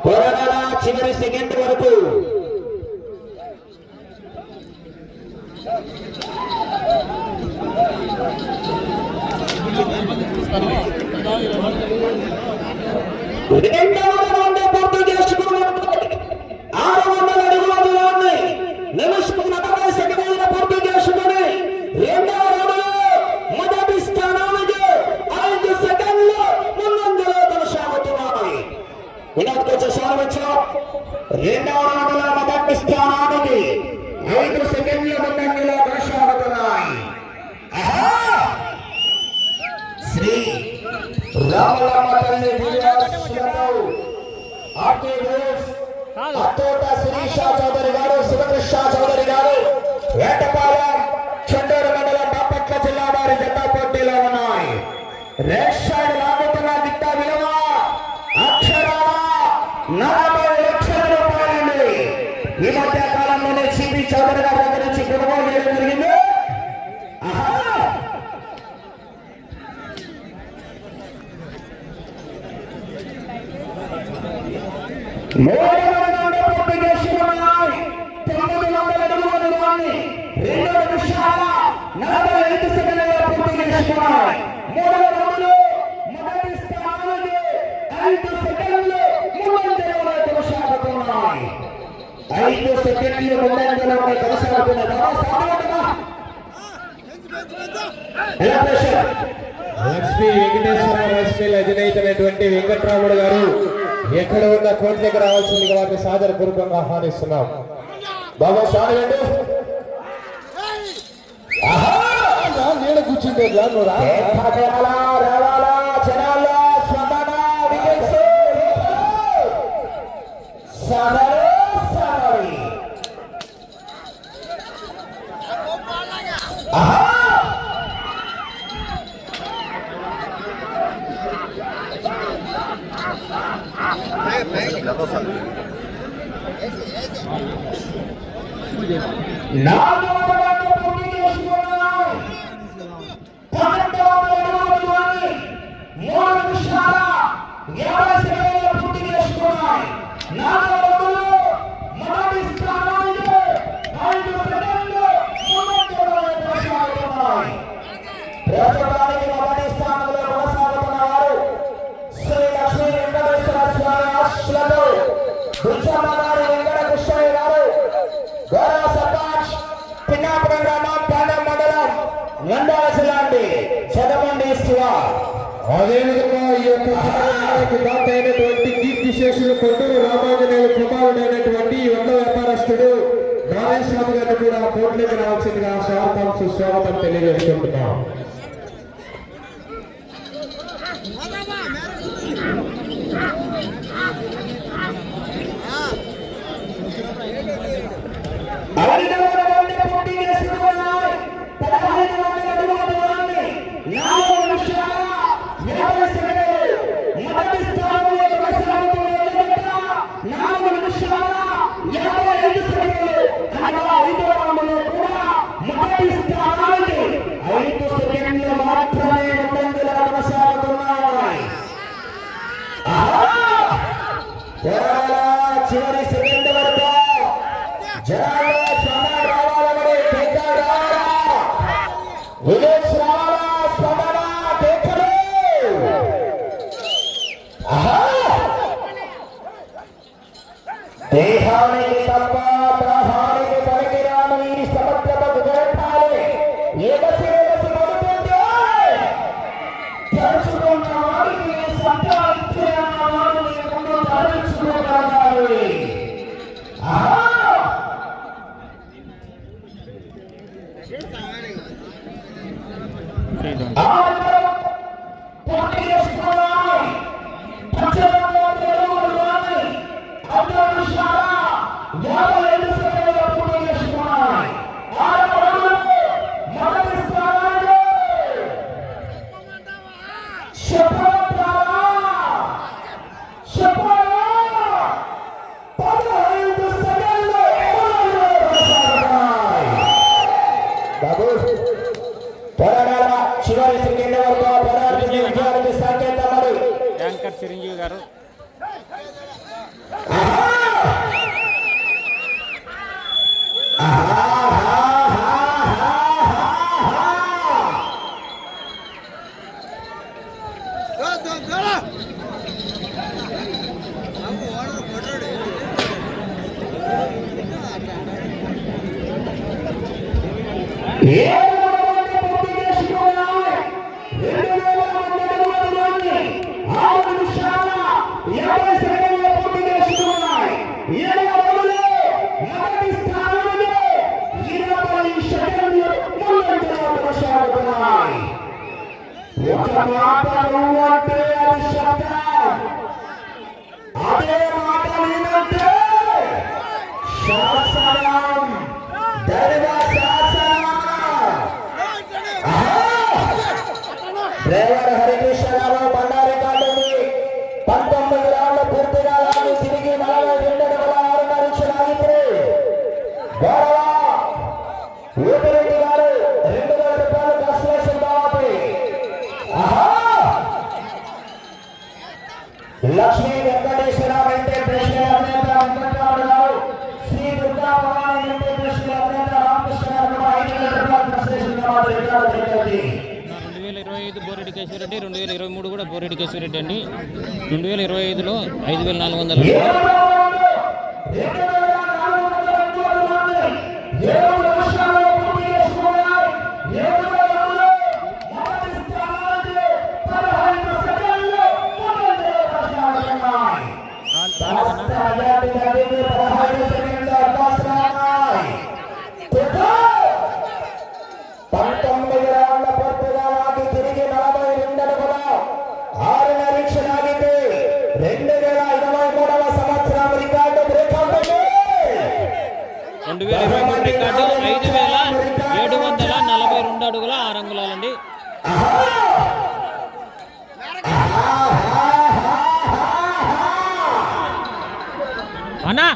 పోరాడాల చివరి సెకండ్ వరకు. రెండవ రౌండ్ పూర్తి చేసుకున్నట్టు 600 అడుగుల దూరాన్ని నిమిషం 40 సెకండ్ల పూర్తి చేసుకుని రెండవ రౌండ్లో మొదటి స్థానానికి 5 సెకండ్లు ముందంజలో కొనసాగుతున్నాయి. వినోద్ చేశారు. రెండవ రౌండ్లో మొదటి స్థానానికి 5 సెకండ్ల ముందంజలో కొనసాగుతున్నాయి. శ్రీ రామలమ్మ తల్లి అత్తోట శిరీష చౌదరి గారు, శివకృష్ణ చౌదరి గారు, వేటపాలెం చెండూరు మండలం బాపట్ల జిల్లా వారి జత పోటీలో ఉన్నాయి. రెడ్ సైడ్ లాగుతున్న గిట్ట విలువ అక్షరాల 40 లక్షల రూపాయలండి. ఈ మధ్య కాలంలోనే సిపి చౌదరి గారి దగ్గర నుంచి కొనుగోలు చేయడం జరిగింది. లక్ష్మీ వెంకటేశ్వరరావు ఎస్పీల అధినేతమైనటువంటి వెంకట్రాముడు గారు ఎక్కడ ఉన్న కోర్టు దగ్గర రావాల్సిందిగా వారిని సాదరపూర్వకంగా ఆహ్వానిస్తున్నాం. బాబా సాగండి, నేను కూర్చుంటే అదేవిధంగా ఈ యొక్క దాత అయినటువంటి కీర్తిశేషులు కొండూరు రామాంజనేయులు కుమారుడైనటువంటి వంద వ్యాపారస్తుడు నారాయణస్వామి గారిని కూడా కోర్టులోకి రావాల్సిందిగా స్వాగతం సుస్వాగతం తెలియజేసుకుంటున్నాం. చివరి సెకండ్ వరకు దేహానికి తప్ప ప్రాహానికి పనికిరాని ఈ సమగ్రతకు జరపాలి. ఎగసి పడుతుంటే తలుచుకున్న వాడిని సంపాదించే అన్న వాడిని ముందు తరలించుకోగలగాలి. చిరంజీవి గారు ఒక మాట నువ్వు అంటే అది శబ్దం, అదే మాట నేనంటే శాసనం, దైవ శాసనం. డ్రైవర్ హరికృష్ణ గారు బండారి కాటని 19 రాళ్ల పూర్తిగా లాగి తిరిగి 42.6 నిమిషాలు గౌరవ ఊపిరెడ్డి గారు 2,000 రూపాయలు కన్సలేషన్ కావాలి. లక్ష్మీ వెంకటేశ్వర వెంకటేశ్వర అభినేత వెంకటరావు గారు, శ్రీ దుర్గా భవాని వెంకటేశ్వర అభినేత రామకృష్ణ గారు 5,000 రూపాయలు కన్సలేషన్ కావాలి. 2025 బోరెడ్డి కేశవరెడ్డి, 2023 కూడా బోరెడ్డి కేశవరెడ్డి అండి. 2025లో 5,400. రికార్డు 5,742 అడుగుల 6 అంగుళాలండి. అన్నా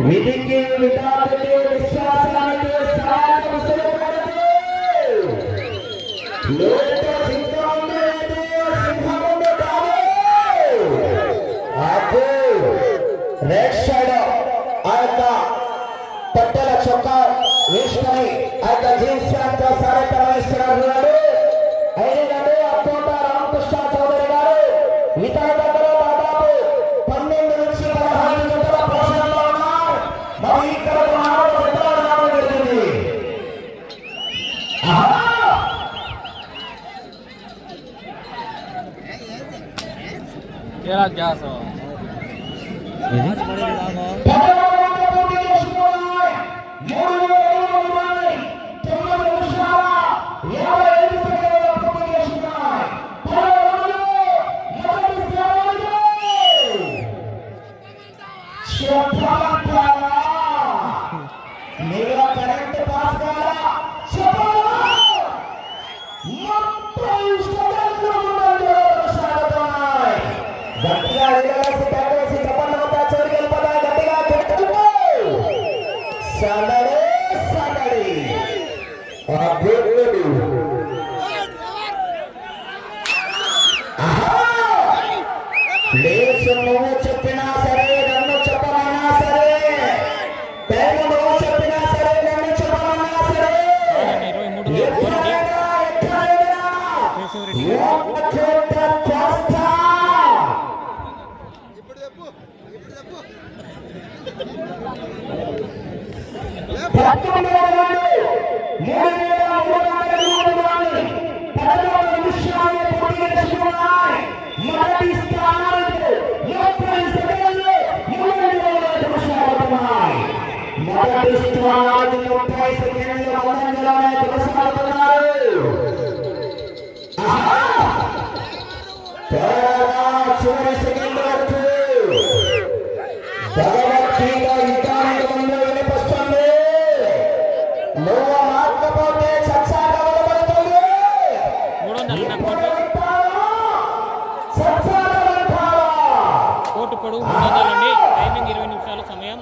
విధికి విధానికి విశ్వాసానికి సహాయం సులభపడదు. లోక సింహముందు సింహముందు కాదు. అదే రెడ్ సైడ్ ఆ యొక్క పట్టెల చొక్కా వేసుకొని ఆ యొక్క జీన్స్ ప్యాంట్ కార్యక్రమం ఇస్తున్నారు. అయినది అప్పోట రామకృష్ణ చౌదరి గారు ఇతర దగ్గర దాదాపు 12 నుంచి 15 జతల పోషణలో ఉన్నారు. మరి ఇక్కడ రావడం జరిగింది. నువ్వు చెప్పినా సరే, నన్ను చెప్పమన్నా సరే, పేరు నువ్వు చెప్పినా సరే, నన్ను చెప్పమన్నా సరే, మొదటి స్థానాన్ని 30 సెకండ్ల ముందంజలోనే కొనసాగుతున్నారు. చివరి సెకండ్ వరకు భగవద్గీత యుద్ధానికి ముందు వినిపిస్తుంది. నువ్వు మాట్లాడకపోతే చచ్చాక వినపడుతుంది. కోర్టు పొడవు 300 అండి. టైమింగ్ 20 నిమిషాల సమయం.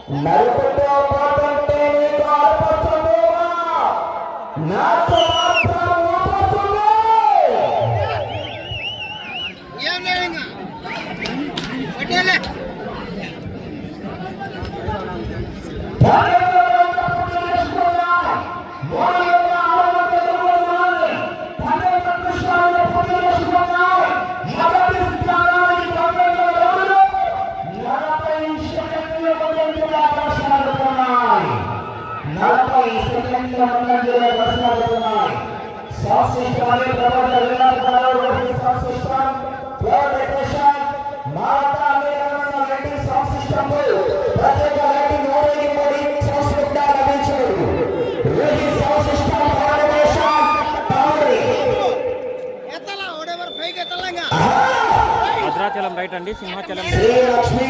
భద్రాచలం రైట్ అండి, సింహాచలం శ్రీలక్ష్మి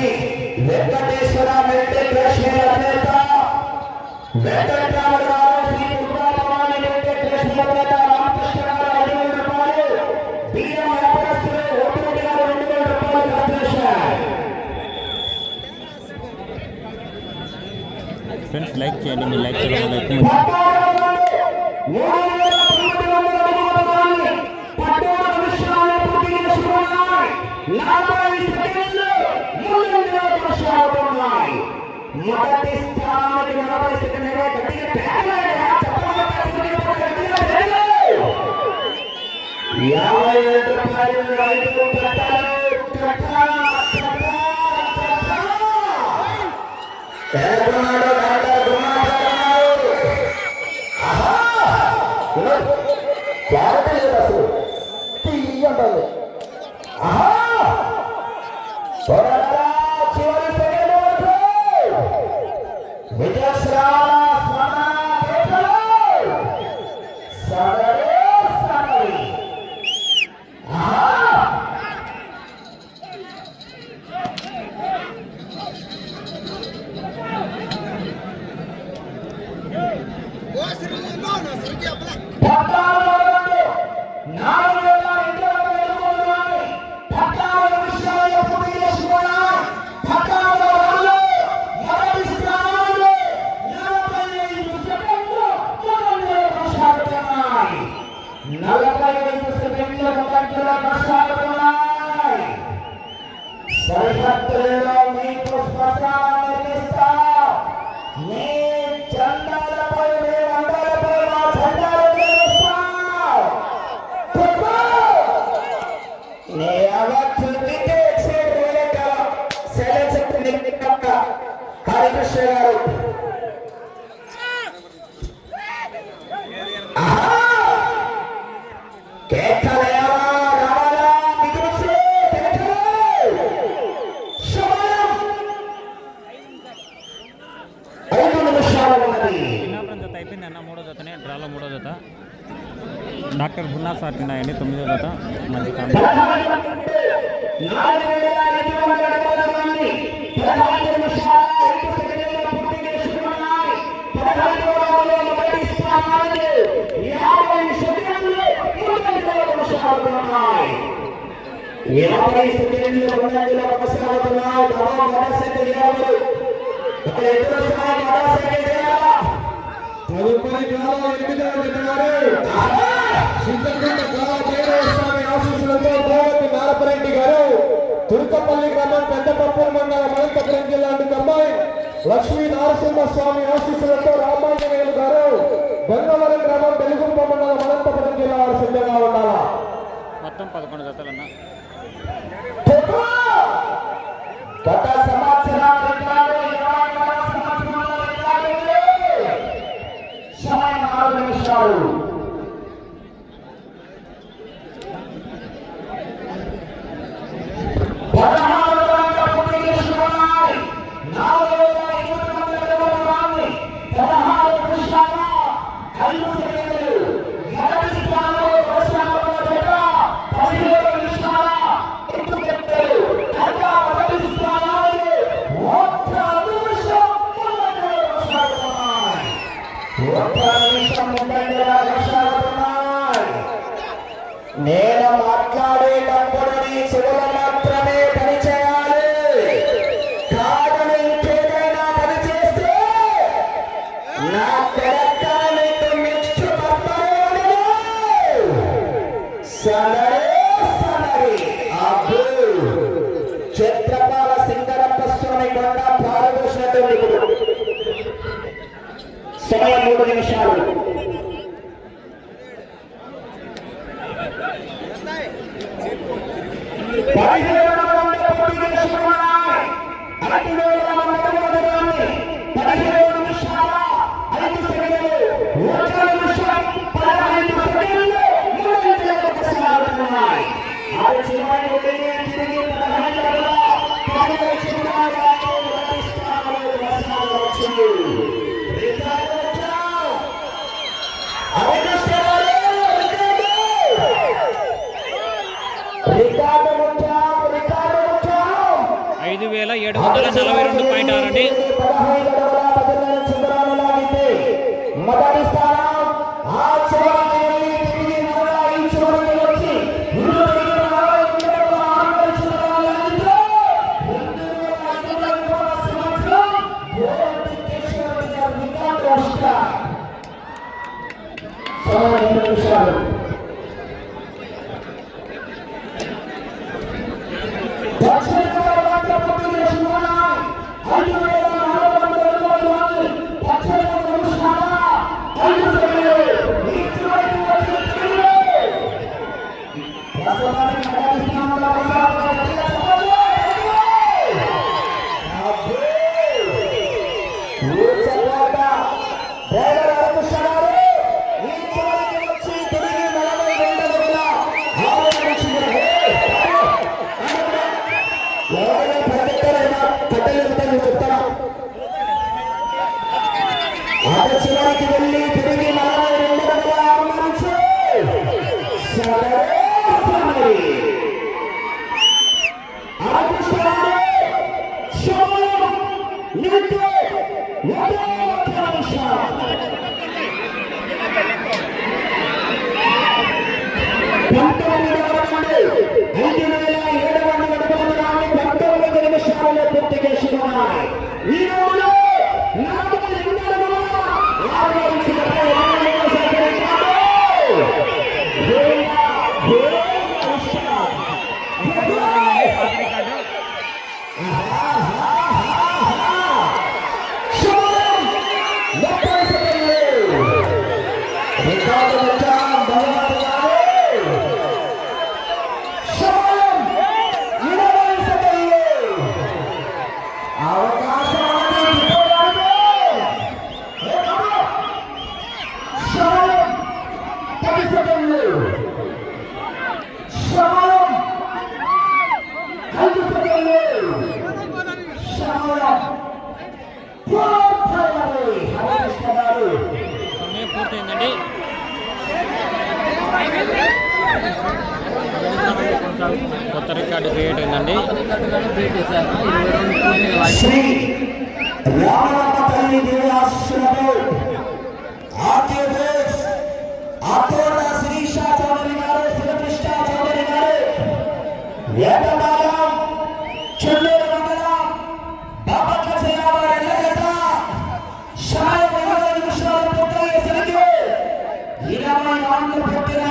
వెంకటేశ్వర వెంకటేశ్వర అధినేత వెంకటరామరావు గారు శ్రీ దుర్గాభవాని వెంకటేశ్వర అధినేత రామకృష్ణ గారు 5,000 రూపాయలు, బీరం వ్యాపారస్తులు ఓపిరెడ్డి గారు 2,000 రూపాయలు కన్స్ట్రక్షన్. ఫ్రెండ్స్ లైక్ చేయండి, మీ లైక్ చేయడం వల్ల ఎక్కువ మొదటి స్థానానికి 40 సెకండ్లలో గట్టిగా తేగలరా? చెప్పండి. 50,000 రూపాయలు రైతు క్లారిటీ లేదు అసలు తీయండి. సరిహద్దుల్లో మీకు శ్మశానం నిర్మిస్తా. మీ జెండాలపై, మీ మండలపై మా జెండాలు నిర్మిస్తా. నీ అవధుడికి సెలెక్ట్ నిర్మిత హరికృష్ణ గారు అయిపోయింది అన్న. 3వ జతనే డ్రాలో 3వ జత డాక్టర్ బున్నా సార్ ఉన్నాయండి. 9వ జత మంచి తదుపరి కాలం 8వ జత వారు సిద్ధకొండ కాల భైరవ స్వామి ఆశీస్సులతో భోగతి నారపరెడ్డి గారు, తుర్కపల్లి గ్రామం పెద్దపప్పూరు మండలం అనంతపురం జిల్లా అమ్మాయి లక్ష్మీ నరసింహ స్వామి ఆశీస్సులతో రామాంజనేయులు గారు, గంగవరం గ్రామం వెలుగుంప మండలం అనంతపురం జిల్లా వారు సిద్ధంగా ఉండాలా. మొత్తం 11 జతలన్నా. గత సంవత్సరం సమయం 4 నిమిషాలు. నేను మాట్లాడేటప్పుడు నీ చెవులు మాత్రమే పనిచేయాలి. కాదని ఇంకేదైనా పని చేస్తే నా కరెక్టానికి మిక్స్ పడతాను. సనరే అబ్బు క్షేత్రపాల సింగరప్ప స్వామి కొండ పారదోషినట్టు సమయం 3 నిమిషాలు. మొదటి స్థానం ఆ చివరికి వెళ్ళి తిరిగి మరలా ఈ చివరికి వచ్చి కొత్త రికార్డు క్రియేట్ అయిందండి. శ్రీ రామలమ్మ తల్లి దేవాశ్రమం ఆర్టీఎస్ అతోట శ్రీష చౌదరి గారు, శ్రీకృష్ణ చౌదరి గారు, ఏటపాలెం చెల్లూరు మండలం బాపట్ల జిల్లా వారి ఎల్లగడ్డ సమయం 20 నిమిషాలు పూర్తయ్యేసరికి 24 పెట్టిన